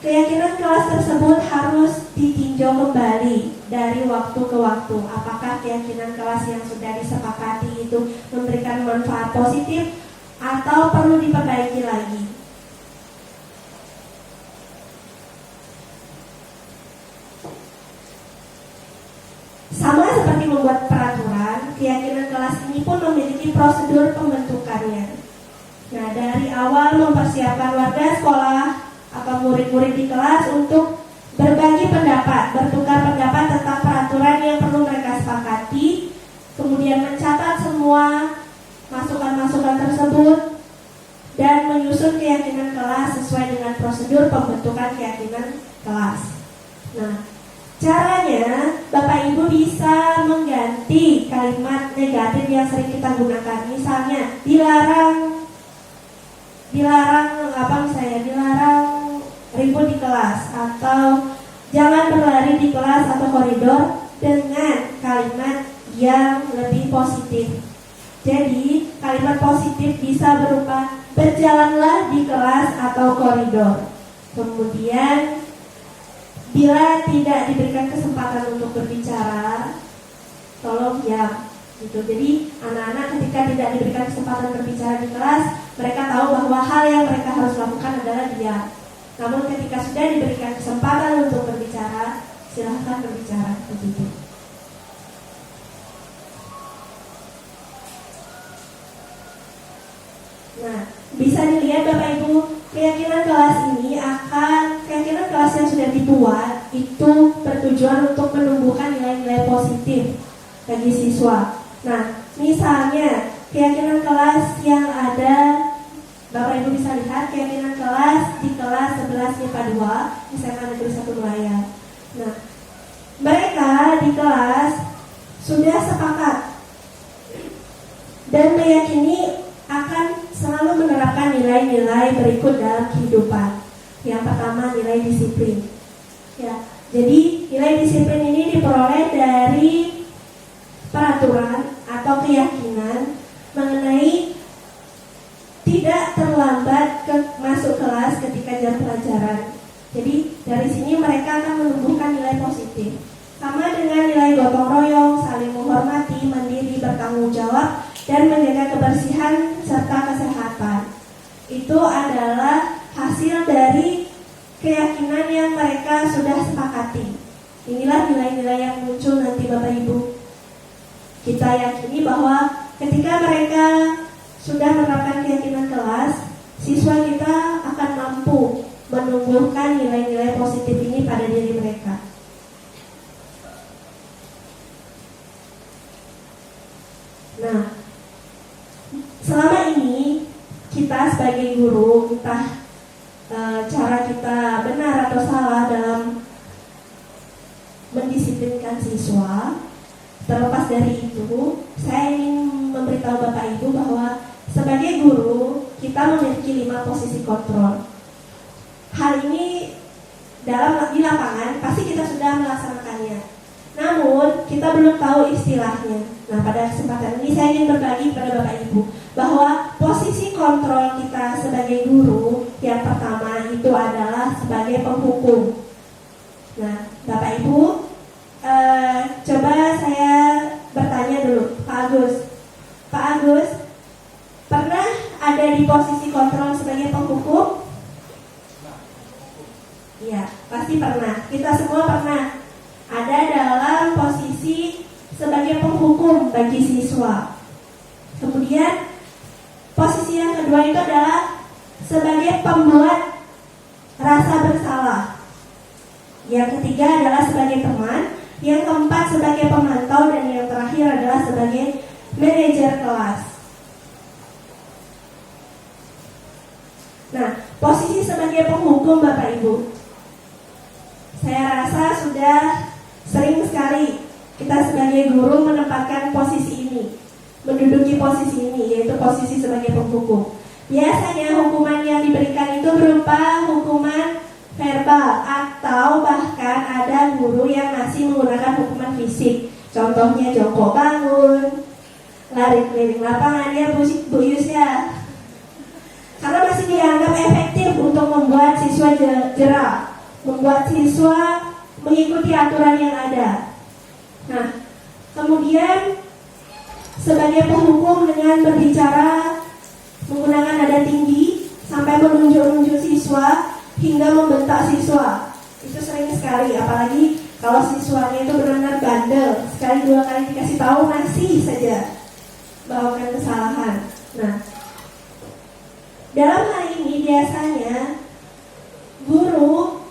keyakinan kelas tersebut harus ditinjau kembali dari waktu ke waktu. Apakah keyakinan kelas yang sudah disepakati itu memberikan manfaat positif atau perlu diperbaiki lagi. Sama seperti membuat peraturan, keyakinan kelas ini pun memiliki prosedur pembentukannya. dari awal mempersiapkan warga sekolah atau murid-murid di kelas untuk berbagi pendapat, bertukar pendapat tentang peraturan yang perlu mereka sepakati, kemudian mencatat semua masukan-masukan tersebut dan menyusun keyakinan kelas sesuai dengan prosedur pembentukan keyakinan kelas. Nah, caranya Bapak Ibu bisa mengganti kalimat negatif yang sering kita gunakan. Misalnya dilarang ribut di kelas, atau jangan berlari di kelas atau koridor, dengan kalimat yang lebih positif. Jadi kalimat positif bisa berupa berjalanlah di kelas atau koridor. Kemudian bila tidak diberikan kesempatan untuk berbicara, tolong diam. Gitu. Jadi anak-anak ketika tidak diberikan kesempatan berbicara di kelas, mereka tahu bahwa hal yang mereka harus lakukan adalah diam. Namun ketika sudah diberikan kesempatan untuk berbicara, silahkan berbicara. Begitu. Nah, bisa dilihat Bapak Ibu, keyakinan kelas yang sudah dibuat itu bertujuan untuk menumbuhkan nilai-nilai positif bagi siswa. Nah, misalnya keyakinan kelas yang ada, Bapak Ibu bisa lihat keyakinan kelas di kelas 11 IPA 2, misalkan Negeri 1 Melayan. Nah, mereka di kelas sudah sepakat dan meyakini akan selalu menerapkan nilai-nilai berikut dalam kehidupan. Yang pertama, nilai disiplin. Ya, jadi nilai disiplin ini diperoleh dari peraturan atau keyakinan mengenai tidak terlambat masuk kelas ketika jam pelajaran. Jadi dari sini mereka akan menumbuhkan nilai positif. Sama dengan nilai gotong royong, saling menghormati, mandiri, bertanggung jawab, dan menjaga kebersihan serta kesehatan. Itu adalah hasil dari keyakinan yang mereka sudah sepakati. Inilah nilai-nilai yang muncul nanti Bapak Ibu. Kita yakini bahwa ketika mereka sudah menerapkan keyakinan kelas, siswa kita akan mampu menumbuhkan nilai-nilai positif ini pada diri mereka. Nah, selama ini kita sebagai guru, entah cara kita benar atau salah dalam mendisiplinkan siswa, terlepas dari itu, saya ingin memberitahu Bapak Ibu bahwa sebagai guru kita memiliki 5 posisi kontrol. Hal ini di lapangan pasti kita sudah melaksanakannya, namun kita belum tahu istilahnya. Nah, pada kesempatan ini saya ingin berbagi kepada Bapak Ibu bahwa posisi kontrol kita sebagai guru yang pertama itu adalah sebagai penghukum. Nah, Bapak Ibu, coba saya bertanya dulu, Pak Agus, pernah ada di posisi kontrol sebagai penghukum? Iya, pasti pernah. Kita semua pernah ada dalam posisi sebagai penghukum bagi siswa. Kemudian posisi yang kedua itu adalah sebagai pembuat rasa bersalah. Yang ketiga adalah sebagai teman. Yang keempat sebagai pemantau, dan yang terakhir adalah sebagai manajer kelas. Nah, posisi sebagai penghukum Bapak Ibu, saya rasa sudah sering sekali kita sebagai guru menempatkan posisi ini, menduduki posisi ini, yaitu posisi sebagai penghukum. Biasanya hukuman yang diberikan itu berupa hukuman verbal, atau bahkan ada guru yang masih menggunakan hukuman fisik. Contohnya jongkok bangun, lari keliling lapangan, ya Bu Yus ya. Karena masih dianggap efektif untuk membuat siswa jerah, membuat siswa mengikuti aturan yang ada. Nah, kemudian sebagai penghukum dengan berbicara menggunakan nada tinggi sampai menunjuk-nunjuk siswa hingga membentak siswa. Itu sering sekali, apalagi kalau siswanya itu benar-benar bandel, sekali dua kali dikasih tahu masih saja melakukan kesalahan. Nah, dalam hal ini biasanya guru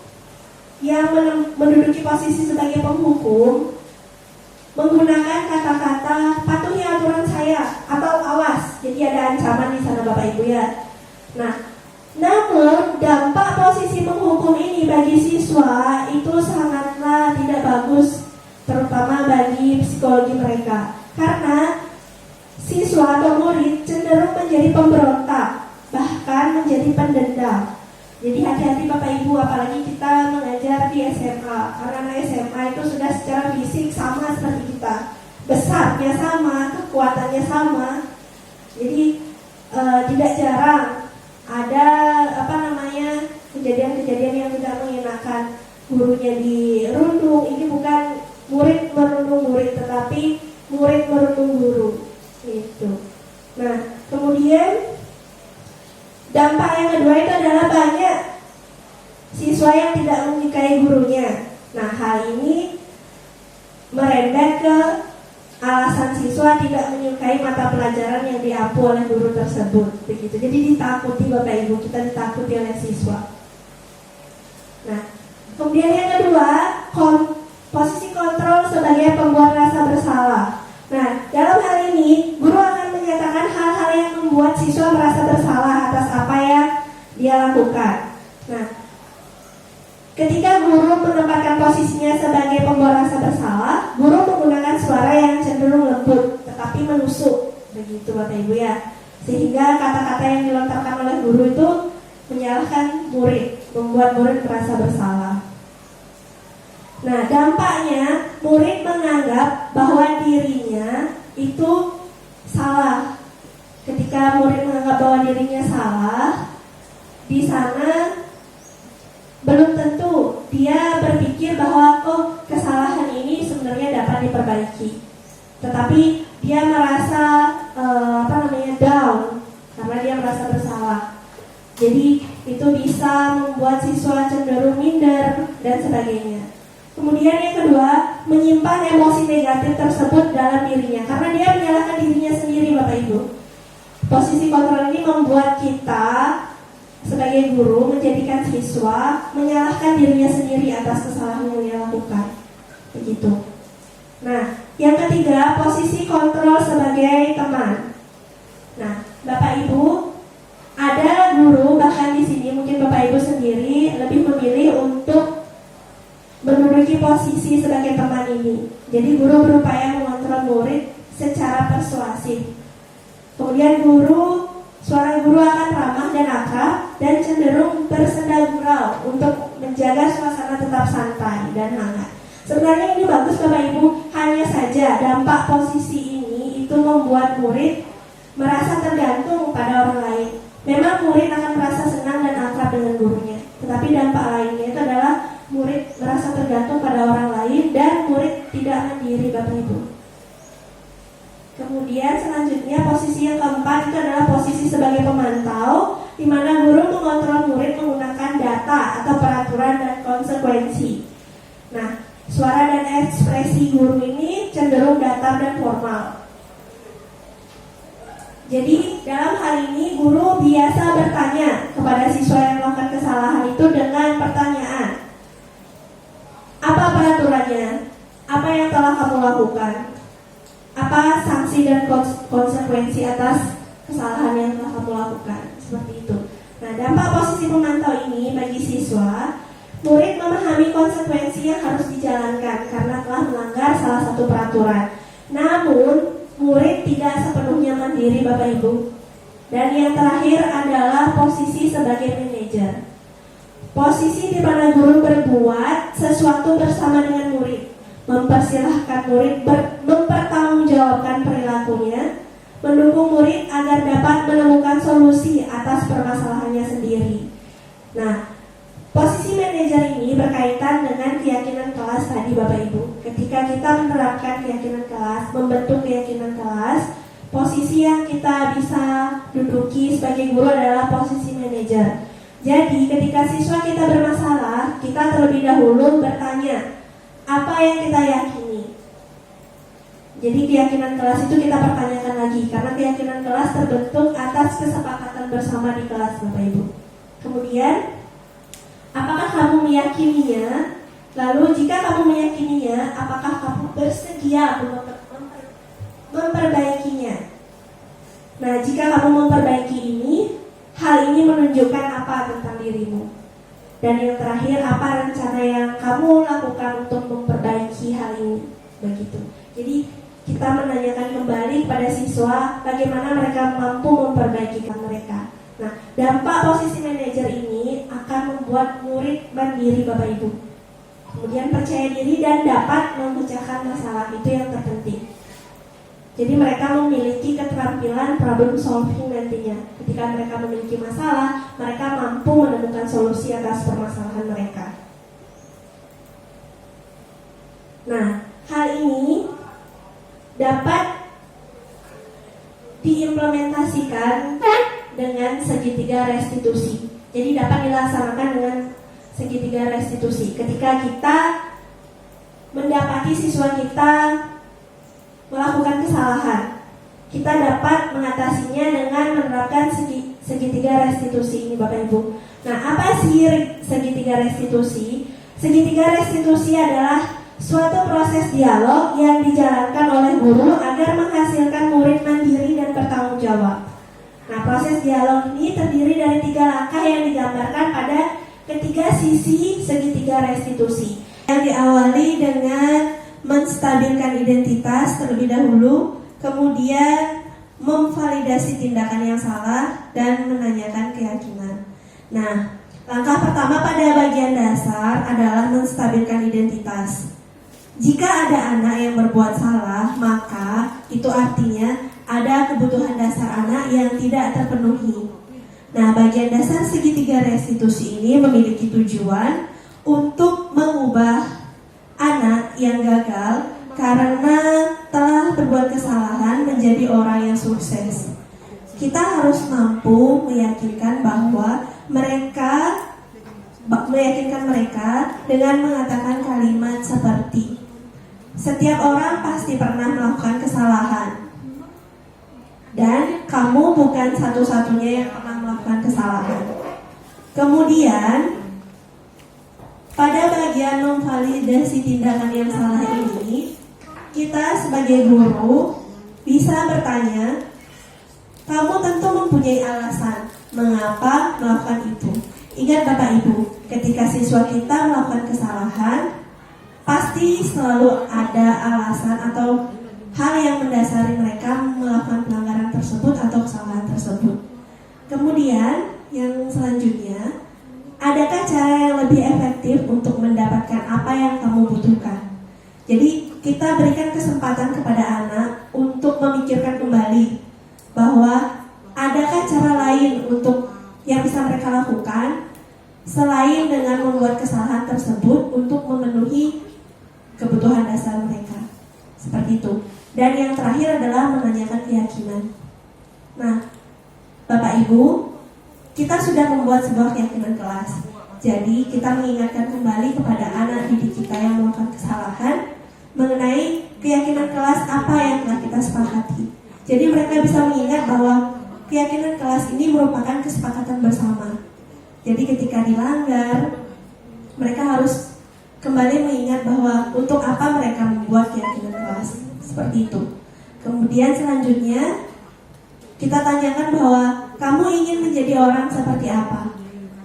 yang menduduki posisi sebagai penghukum menggunakan kata-kata patuhi aturan saya atau awas. Jadi ada ancaman di sana Bapak Ibu ya. Nah, namun dampak posisi menghukum ini bagi siswa itu sangatlah tidak bagus, terutama bagi psikologi mereka. Karena siswa atau murid cenderung menjadi pemberontak, bahkan menjadi pendendam. Jadi hati-hati Bapak Ibu, apalagi kita mengajar di SMA. Karena SMA itu sudah secara fisik sama seperti kita, besarnya sama, kekuatannya sama. Jadi tidak jarang ada kejadian-kejadian yang tidak mengenakan. Gurunya dirundung. Ini bukan murid merundung murid, tetapi murid merundung guru. Gitu. Nah, kemudian dampak yang kedua itu adalah banyak siswa yang tidak menyukai gurunya. Nah, hal ini merembet ke alasan siswa tidak menyukai mata pelajaran yang diampu oleh guru tersebut. Begitu. Jadi ditakuti Bapak Ibu, kita ditakuti oleh siswa. Nah, kemudian yang kedua, posisi kontrol sebagai pembuat rasa bersalah. Nah, dalam hal ini guru akan menyatakan hal-hal yang membuat siswa merasa bersalah atas apa yang dia lakukan. Nah, ketika guru menempatkan posisinya sebagai pembawa rasa bersalah, guru menggunakan suara yang cenderung lembut tetapi menusuk, begitu Bapak Ibu ya. Sehingga kata-kata yang dilontarkan oleh guru itu menyalahkan murid, membuat murid merasa bersalah. Nah, dampaknya murid menganggap bahwa dirinya itu salah. Ketika murid menganggap bahwa dirinya salah, di sana belum tentu dia berpikir bahwa kesalahan ini sebenarnya dapat diperbaiki. Tetapi dia merasa down karena dia merasa bersalah. Jadi itu bisa membuat siswa cenderung minder dan sebagainya. Kemudian yang kedua, menyimpan emosi negatif tersebut dalam dirinya karena dia menyalahkan dirinya sendiri Bapak Ibu. Posisi kontrol ini membuat kita sebagai guru menjadikan siswa menyalahkan dirinya sendiri atas kesalahan yang dia lakukan. Begitu. Nah, yang ketiga, posisi kontrol sebagai teman. Nah, Bapak Ibu, ada guru bahkan di sini mungkin Bapak Ibu sendiri lebih memilih untuk menduduki posisi sebagai teman ini. Jadi guru berupaya mengontrol murid secara persuasif. Kemudian suara guru akan ramah dan akrab dan cenderung bersenda gurau untuk menjaga suasana tetap santai dan hangat. Sebenarnya ini bagus Bapak Ibu, hanya saja dampak posisi ini itu membuat murid merasa tergantung pada orang lain. Memang murid akan merasa senang dan akrab dengan gurunya, tetapi dampak lainnya itu adalah murid merasa tergantung pada orang lain dan murid tidak mandiri Bapak Ibu. Kemudian selanjutnya posisi yang keempat itu adalah posisi sebagai pemantau, di mana guru mengontrol murid menggunakan data atau peraturan dan konsekuensi. Nah, suara dan ekspresi guru ini cenderung datar dan formal. Jadi dalam hal ini guru biasa bertanya kepada siswa yang melakukan kesalahan itu dengan pertanyaan. Apa peraturannya? Apa yang telah kamu lakukan? Apa sanksi dan konsekuensi atas kesalahan yang telah kamu lakukan? Seperti itu. Nah, dampak posisi pemantau ini bagi siswa, murid memahami konsekuensi yang harus dijalankan karena telah melanggar salah satu peraturan. Namun, murid tidak sepenuhnya mandiri Bapak Ibu. Dan yang terakhir adalah posisi sebagai manajer. Posisi di mana guru berbuat sesuatu bersama dengan murid, mempersilahkan murid mempertanggungjawabkan perilakunya, mendukung murid agar dapat menemukan solusi atas permasalahannya sendiri. Nah, posisi manajer ini berkaitan dengan keyakinan kelas tadi Bapak Ibu. Ketika kita menerapkan keyakinan kelas, membentuk keyakinan kelas, posisi yang kita bisa duduki sebagai guru adalah posisi manajer. Jadi ketika siswa kita bermasalah, kita terlebih dahulu bertanya, apa yang kita yakini? Jadi keyakinan kelas itu kita pertanyakan lagi, karena keyakinan kelas terbentuk atas kesepakatan bersama di kelas, Bapak Ibu. Kemudian, apakah kamu meyakininya? Lalu jika kamu meyakininya, apakah kamu bersedia memperbaikinya? Nah, jika kamu memperbaiki ini, hal ini menunjukkan apa tentang dirimu? Dan yang terakhir, apa rencana yang kamu lakukan untuk memperbaiki hal ini? Begitu. Jadi kita menanyakan kembali kepada siswa bagaimana mereka mampu memperbaiki mereka. Nah, dampak posisi manajer ini akan membuat murid mandiri, Bapak Ibu. Kemudian percaya diri dan dapat memecahkan masalah, itu yang terpenting. Jadi mereka memiliki keterampilan problem solving nantinya. Ketika mereka memiliki masalah, mereka mampu menemukan solusi atas permasalahan mereka. Nah, hal ini dapat diimplementasikan dengan segitiga restitusi. Jadi dapat dilaksanakan dengan segitiga restitusi. Ketika kita mendapati siswa kita melakukan kesalahan, kita dapat mengatasinya dengan menerapkan segitiga restitusi ini, Bapak Ibu. Nah, apa sih segitiga restitusi? Segitiga restitusi adalah suatu proses dialog yang dijalankan oleh guru agar menghasilkan murid mandiri dan bertanggung jawab. Nah, proses dialog ini terdiri dari 3 langkah yang digambarkan pada ketiga sisi segitiga restitusi. Yang diawali dengan menstabilkan identitas terlebih dahulu, kemudian memvalidasi tindakan yang salah, dan menanyakan keyakinan. Nah, langkah pertama pada bagian dasar adalah menstabilkan identitas. Jika ada anak yang berbuat salah, maka itu artinya ada kebutuhan dasar anak yang tidak terpenuhi. Nah, bagian dasar segitiga restitusi ini memiliki tujuan untuk mengubah anak yang gagal karena telah berbuat kesalahan menjadi orang yang sukses. Kita harus mampu meyakinkan mereka dengan mengatakan kalimat seperti, setiap orang pasti pernah melakukan kesalahan, dan kamu bukan satu-satunya yang pernah melakukan kesalahan. Kemudian, pada bagian memvalidasi tindakan yang salah ini, kita sebagai guru bisa bertanya, kamu tentu mempunyai alasan mengapa melakukan itu. Ingat Bapak Ibu, ketika siswa kita melakukan kesalahan, pasti selalu ada alasan atau hal yang mendasari mereka melakukan pelanggaran tersebut atau kesalahan tersebut. Kemudian yang selanjutnya, adakah cara yang lebih efektif untuk mendapatkan apa yang kamu butuhkan? Jadi kita berikan kesempatan kepada anak untuk memikirkan kembali bahwa adakah cara lain untuk yang bisa mereka lakukan selain dengan membuat kesalahan tersebut untuk memenuhi kebutuhan dasar mereka. Seperti itu. Dan yang terakhir adalah menanyakan keyakinan. Nah, Bapak Ibu, kita sudah membuat sebuah keyakinan kelas. Jadi kita mengingatkan kembali kepada anak didik kita yang melakukan kesalahan mengenai keyakinan kelas apa yang telah kita sepakati. Jadi mereka bisa mengingat bahwa keyakinan kelas ini merupakan kesepakatan bersama. Jadi ketika dilanggar, mereka harus kembali mengingat bahwa untuk apa mereka membuat keyakinan kelas. Seperti itu. Kemudian selanjutnya kita tanyakan bahwa kamu ingin menjadi orang seperti apa.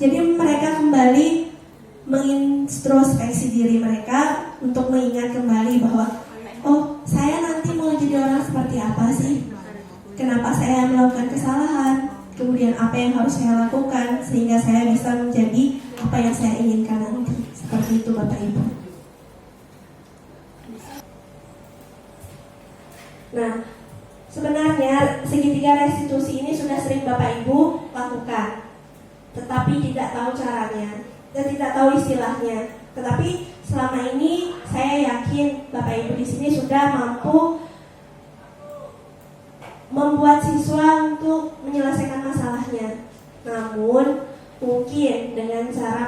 Jadi mereka kembali mengintrospeksi diri mereka untuk mengingat kembali bahwa oh, saya nanti mau jadi orang seperti apa sih? Kenapa saya melakukan kesalahan? Kemudian apa yang harus saya lakukan sehingga saya bisa menjadi apa yang saya inginkan nanti. Seperti itu Bapak Ibu. Nah, sebenarnya segitiga restitusi ini sudah sering Bapak Ibu lakukan, tetapi tidak tahu caranya dan tidak tahu istilahnya. Tetapi selama ini saya yakin Bapak Ibu di sini sudah mampu membuat siswa untuk menyelesaikan masalahnya. Namun mungkin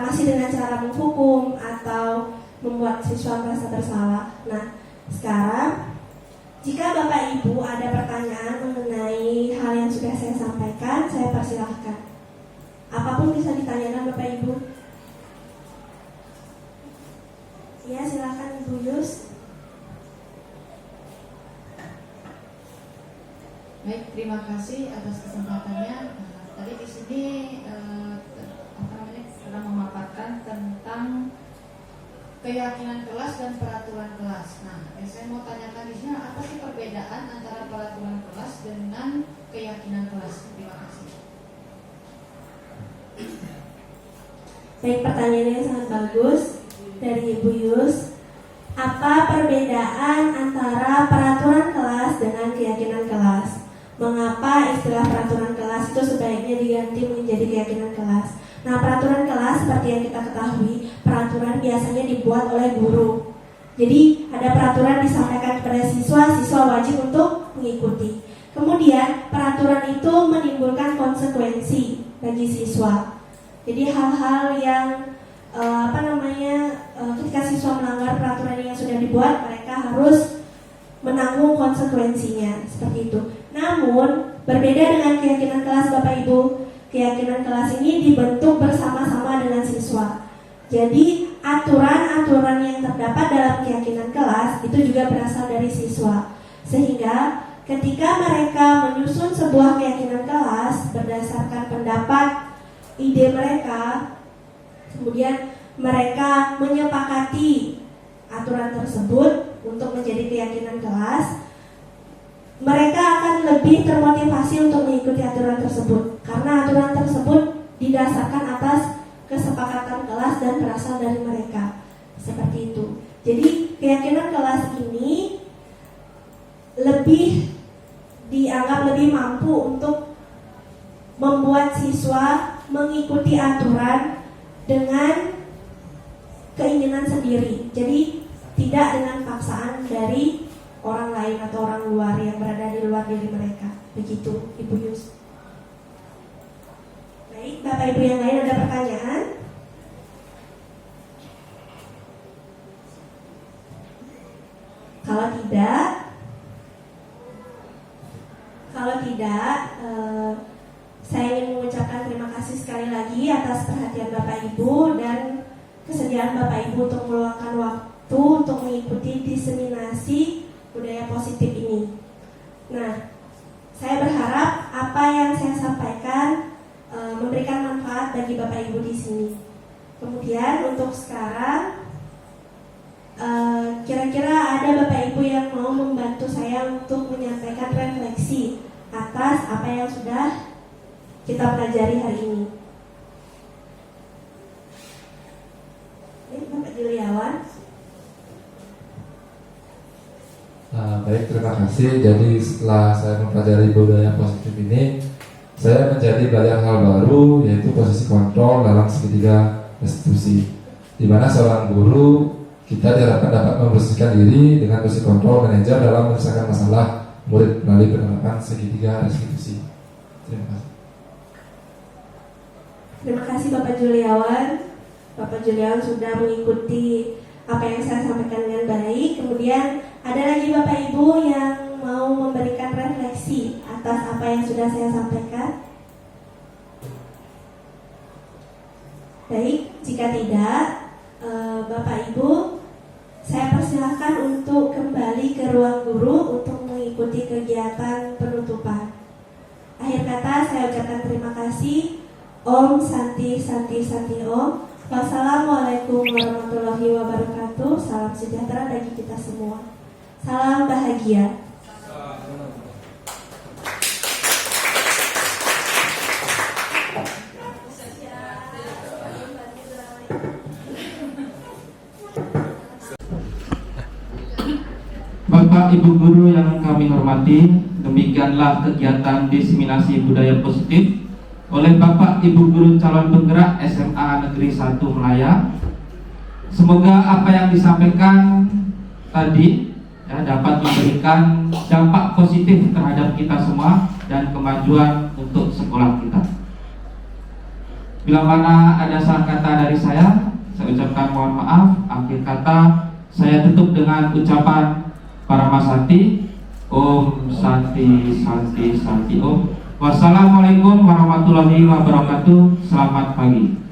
masih dengan cara menghukum atau membuat siswa merasa bersalah. Nah, sekarang Jika Bapak Ibu ada pertanyaan mengenai hal yang sudah saya sampaikan, saya persilahkan. Apapun bisa ditanyakan Bapak Ibu. Ya, silakan Ibu Yus. Baik, terima kasih atas kesempatannya. Tadi di sini sedang memaparkan tentang keyakinan kelas dan peraturan kelas. Nah, saya mau tanyakan di sini apa sih perbedaan antara peraturan kelas dengan keyakinan kelas? Terima kasih. Baik, pertanyaannya sangat bagus dari Ibu Yus. Apa perbedaan antara peraturan kelas dengan keyakinan kelas? Mengapa istilah peraturan kelas itu sebaiknya diganti menjadi keyakinan kelas? Nah, peraturan kelas seperti yang kita ketahui, peraturan biasanya dibuat oleh guru. Jadi ada peraturan disampaikan kepada siswa, siswa wajib untuk mengikuti. Kemudian peraturan itu menimbulkan konsekuensi bagi siswa. Jadi hal-hal yang ketika siswa melanggar peraturan yang sudah dibuat, mereka harus menanggung konsekuensinya, seperti itu. Namun berbeda dengan keyakinan kelas Bapak Ibu. Keyakinan kelas ini dibentuk bersama-sama dengan siswa. Jadi aturan-aturan yang terdapat dalam keyakinan kelas itu juga berasal dari siswa. Sehingga ketika mereka menyusun sebuah keyakinan kelas berdasarkan pendapat, ide mereka, kemudian mereka menyepakati aturan tersebut untuk menjadi keyakinan kelas, mereka akan lebih termotivasi untuk mengikuti aturan tersebut karena aturan tersebut didasarkan atas kesepakatan kelas dan berasal dari mereka. Seperti itu. Jadi keyakinan kelas ini dianggap lebih mampu untuk membuat siswa mengikuti aturan dengan keinginan sendiri. Jadi tidak dengan paksaan dari orang lain atau orang luar yang berada di luar diri mereka. Begitu, Ibu Yus. Baik, Bapak Ibu yang lain ada pertanyaan? Kalau tidak, saya ingin mengucapkan terima kasih sekali lagi atas perhatian Bapak Ibu dan kesediaan Bapak Ibu untuk meluangkan waktu untuk mengikuti diseminasi budaya positif ini. Nah, saya berharap apa yang saya sampaikan memberikan manfaat bagi Bapak Ibu di sini. Kemudian untuk sekarang, kira-kira ada Bapak Ibu yang mau membantu saya untuk menyampaikan refleksi atas apa yang sudah kita pelajari hari ini. Bapak Juliawan. Baik, terima kasih. Jadi setelah saya mempelajari budaya positif ini, saya menjadi belajar hal baru, yaitu posisi kontrol dalam segitiga restitusi, di mana seorang guru kita diharapkan dapat membersihkan diri dengan posisi kontrol manajer dalam menyelesaikan masalah murid melalui penerapan segitiga restitusi. Terima kasih. Terima kasih Bapak Juliawan. Bapak Juliawan sudah mengikuti apa yang saya sampaikan dengan baik. Kemudian ada lagi Bapak Ibu yang mau memberikan refleksi atas apa yang sudah saya sampaikan? Baik, jika tidak, Bapak Ibu, saya persilahkan untuk kembali ke ruang guru untuk mengikuti kegiatan penutupan. Akhir kata saya ucapkan terima kasih. Om Santi Santi Santi Om. Wassalamualaikum warahmatullahi wabarakatuh. Salam sejahtera bagi kita semua. Salam bahagia. Bapak Ibu guru yang kami hormati, demikianlah kegiatan diseminasi budaya positif oleh Bapak Ibu guru calon penggerak SMA Negeri 1 Melaya. Semoga apa yang disampaikan tadi dapat memberikan dampak positif terhadap kita semua dan kemajuan untuk sekolah kita. Bila mana ada salah kata dari saya ucapkan mohon maaf. Akhir kata saya tutup dengan ucapan para Masati. Om Santi Santi Santi Om. Wassalamualaikum warahmatullahi wabarakatuh. Selamat pagi.